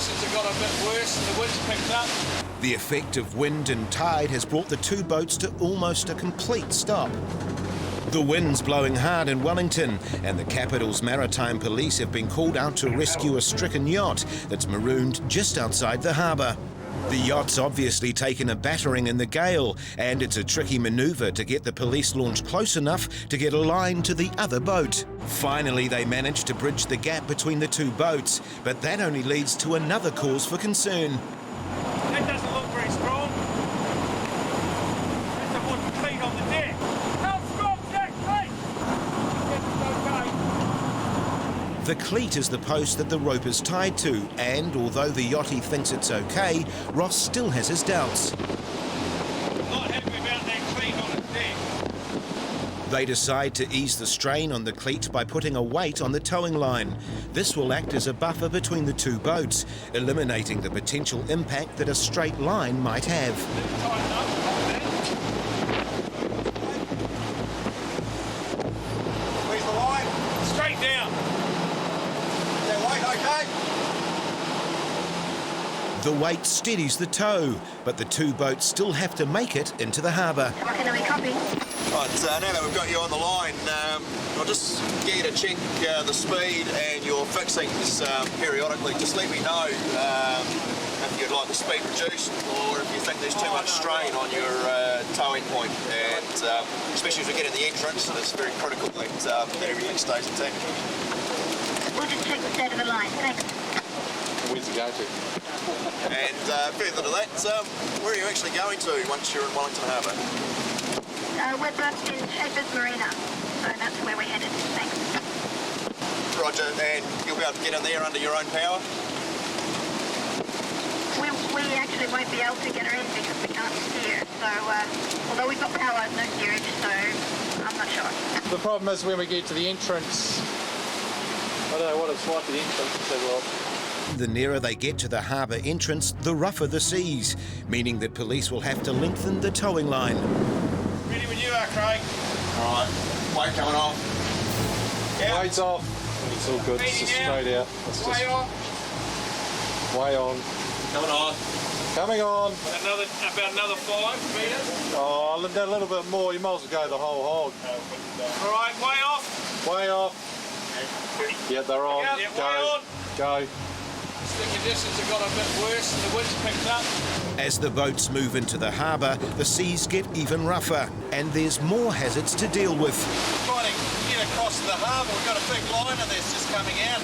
conditions have got a bit worse and the wind's picked up. The effect of wind and tide has brought the two boats to almost a complete stop. The wind's blowing hard in Wellington, and the capital's maritime police have been called out to rescue a stricken yacht that's marooned just outside the harbour. The yacht's obviously taken a battering in the gale, and it's a tricky manoeuvre to get the police launched close enough to get a line to the other boat. Finally, they managed to bridge the gap between the two boats, but that only leads to another cause for concern. That doesn't look very strong. That's a wooden cleat on the deck. How strong's that cleat? The cleat is the post that the rope is tied to, and although the yachty thinks it's okay, Ross still has his doubts. Not happy about that cleat on its deck. They decide to ease the strain on the cleat by putting a weight on the towing line. This will act as a buffer between the two boats, eliminating the potential impact that a straight line might have. Tighten up. Where's the line? Straight down. Is that weight okay? The weight steadies the tow, but the two boats still have to make it into the harbour. Right, now that we've got you on the line, I'll just get you to check the speed and your fixings periodically. Just let me know if you'd like the speed reduced or if you think there's too much strain on your towing point. And especially as we get in the entrance, it's very critical that everything stays intact. We'll just check the state of the line. Thanks. Where's it go to? And further to that, where are you actually going to once you're in Wellington Harbour? We're both in Shapers Marina, so that's where we're headed. Thanks. Roger, and you'll be able to get in there under your own power? We actually won't be able to get her in because we can't steer. So, although we've got power, no steerage, so I'm not sure. The problem is when we get to the entrance, I don't know what it's like at the entrance, so well. The nearer they get to the harbour entrance, the rougher the seas, meaning that police will have to lengthen the towing line. Ready when you are, Craig. All right, weight coming off. Yeah. Weight's off. It's all good. It's just straight out. It's just Way on. way on. Coming on. Coming on. About another 5 metres. Oh, a little bit more. You might as well go the whole hog. All right, way off. Way off. Yeah, they're on. Yeah, Go. way on. Go. The conditions have got a bit worse and the wind's picked up. As the boats move into the harbour, the seas get even rougher, and there's more hazards to deal with. Trying to get across the harbour, we've got a big liner that's just coming out.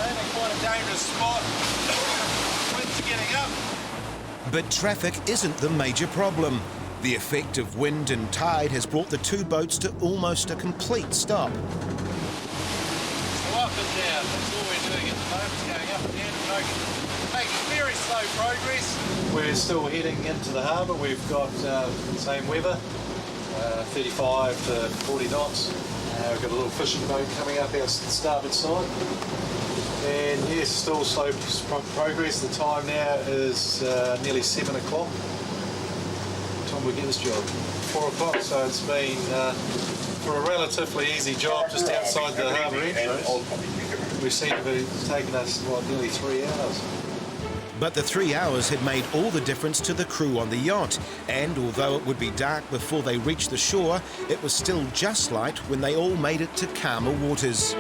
In quite a dangerous spot. Winds are getting up. But traffic isn't the major problem. The effect of wind and tide has brought the two boats to almost a complete stop. So up and down, that's all we're doing at the moment, it's going up and down, making very slow progress. We're still heading into the harbour. We've got same weather, 35 to 40 knots. We've got a little fishing boat coming up our starboard side. And yes, still slow progress. The time now is nearly 7 o'clock. What time we get this job? 4 o'clock, so it's been for a relatively easy job just outside the harbour entrance. We seem to be taking us, nearly 3 hours. But the 3 hours had made all the difference to the crew on the yacht, and although it would be dark before they reached the shore, it was still just light when they all made it to calmer waters.